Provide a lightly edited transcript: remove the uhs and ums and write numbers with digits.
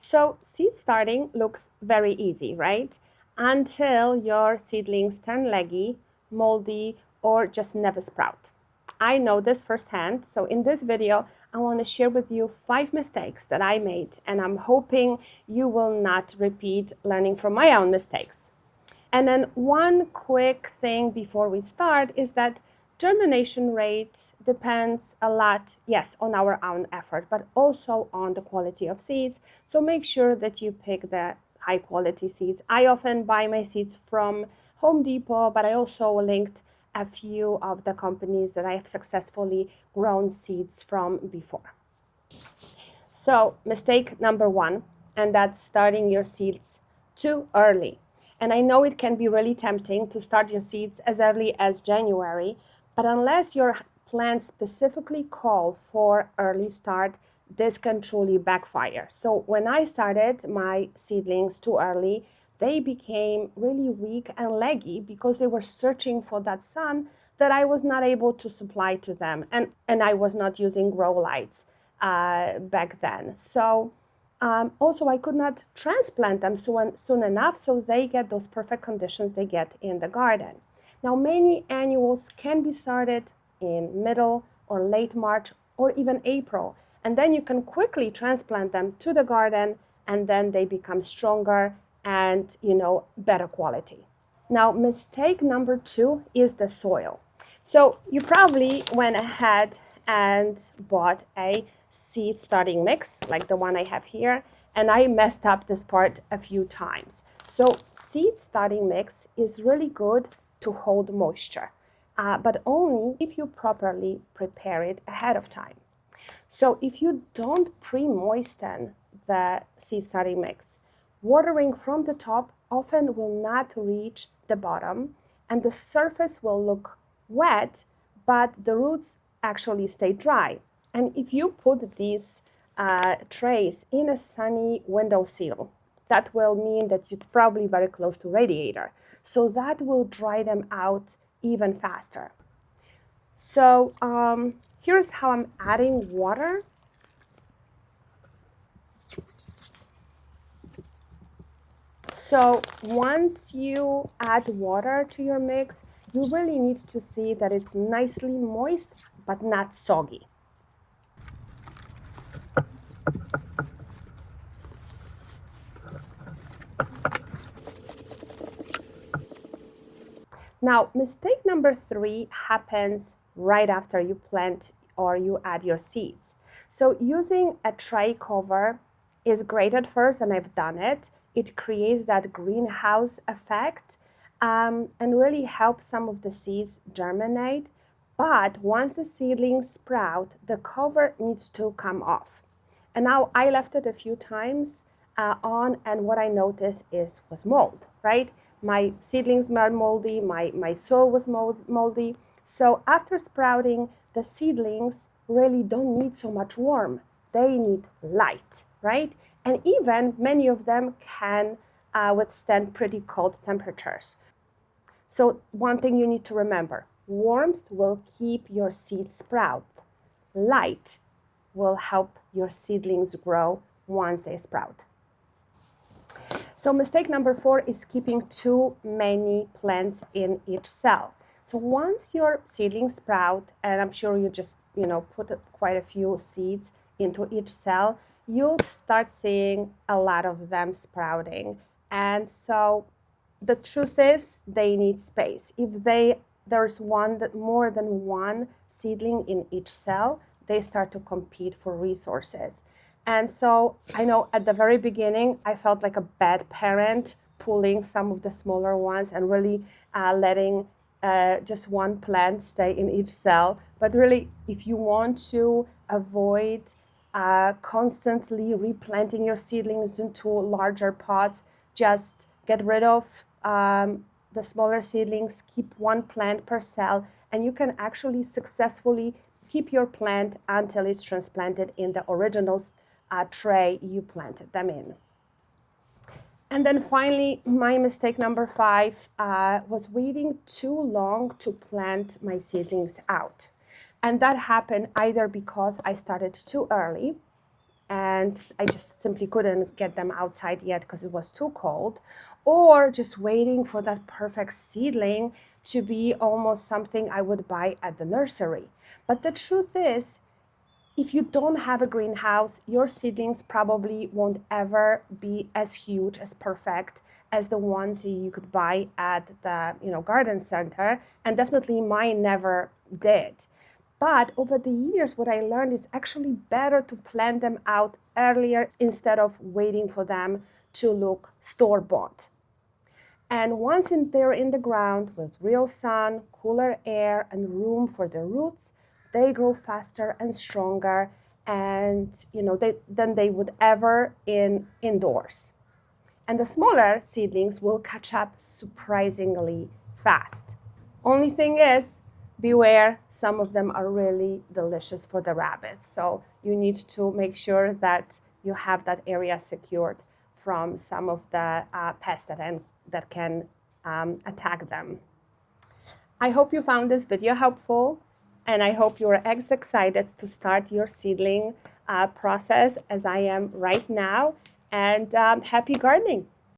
So seed starting looks very easy, right? Until your seedlings turn leggy, moldy, or just never sprout. I know this firsthand, so in this video, I want to share with you 5 mistakes that I made, and I'm hoping you will not repeat learning from my own mistakes. And then one quick thing before we start is that germination rate depends a lot, yes, on our own effort, but also on the quality of seeds. So make sure that you pick the high quality seeds. I often buy my seeds from Home Depot, but I also linked a few of the companies that I have successfully grown seeds from before. So mistake number 1, and that's starting your seeds too early. And I know it can be really tempting to start your seeds as early as January, but unless your plants specifically call for early start, this can truly backfire. So when I started my seedlings too early, they became really weak and leggy because they were searching for that sun that I was not able to supply to them. And I was not using grow lights back then. So also, I could not transplant them soon enough so they get those perfect conditions they get in the garden. Now, many annuals can be started in middle or late March or even April, and then you can quickly transplant them to the garden, and then they become stronger and, better quality. Now, mistake number 2 is the soil. So you probably went ahead and bought a seed starting mix like the one I have here, and I messed up this part a few times. So seed starting mix is really good to hold moisture, but only if you properly prepare it ahead of time. So if you don't pre-moisten the seed starting mix, watering from the top often will not reach the bottom, and the surface will look wet, but the roots actually stay dry. And if you put these trays in a sunny windowsill, that will mean that you're probably very close to radiator. So that will dry them out even faster. So here's how I'm adding water. So once you add water to your mix, you really need to see that it's nicely moist, but not soggy. Now, mistake number 3 happens right after you plant or you add your seeds. So using a tray cover is great at first, and I've done it. It creates that greenhouse effect and really helps some of the seeds germinate. But once the seedlings sprout, the cover needs to come off. And now I left it a few times on, and what I noticed was mold, right? My seedlings were moldy, my soil was moldy. So after sprouting, the seedlings really don't need so much warmth. They need light, right? And even many of them can withstand pretty cold temperatures. So one thing you need to remember, warmth will keep your seeds sprout. Light will help your seedlings grow once they sprout. So mistake number 4 is keeping too many plants in each cell. So once your seedlings sprout, and I'm sure you just, put quite a few seeds into each cell, you'll start seeing a lot of them sprouting. And so the truth is they need space. If there's more than one seedling in each cell, they start to compete for resources. And so I know at the very beginning, I felt like a bad parent pulling some of the smaller ones and really letting just one plant stay in each cell. But really, if you want to avoid constantly replanting your seedlings into larger pots, just get rid of the smaller seedlings, keep one plant per cell, and you can actually successfully keep your plant until it's transplanted in the original tray you planted them in. And then finally, my mistake number 5 was waiting too long to plant my seedlings out. And that happened either because I started too early and I just simply couldn't get them outside yet because it was too cold, or just waiting for that perfect seedling to be almost something I would buy at the nursery. But the truth is, if you don't have a greenhouse, your seedlings probably won't ever be as huge, as perfect as the ones you could buy at the garden center, and definitely mine never did. But over the years, what I learned is actually better to plant them out earlier instead of waiting for them to look store-bought. And once they're in the ground with real sun, cooler air, and room for their roots, they grow faster and stronger, and than they would ever indoors. And the smaller seedlings will catch up surprisingly fast. Only thing is, beware, some of them are really delicious for the rabbits. So you need to make sure that you have that area secured from some of the pests that can attack them. I hope you found this video helpful, and I hope you're as excited to start your seedling process as I am right now. And happy gardening!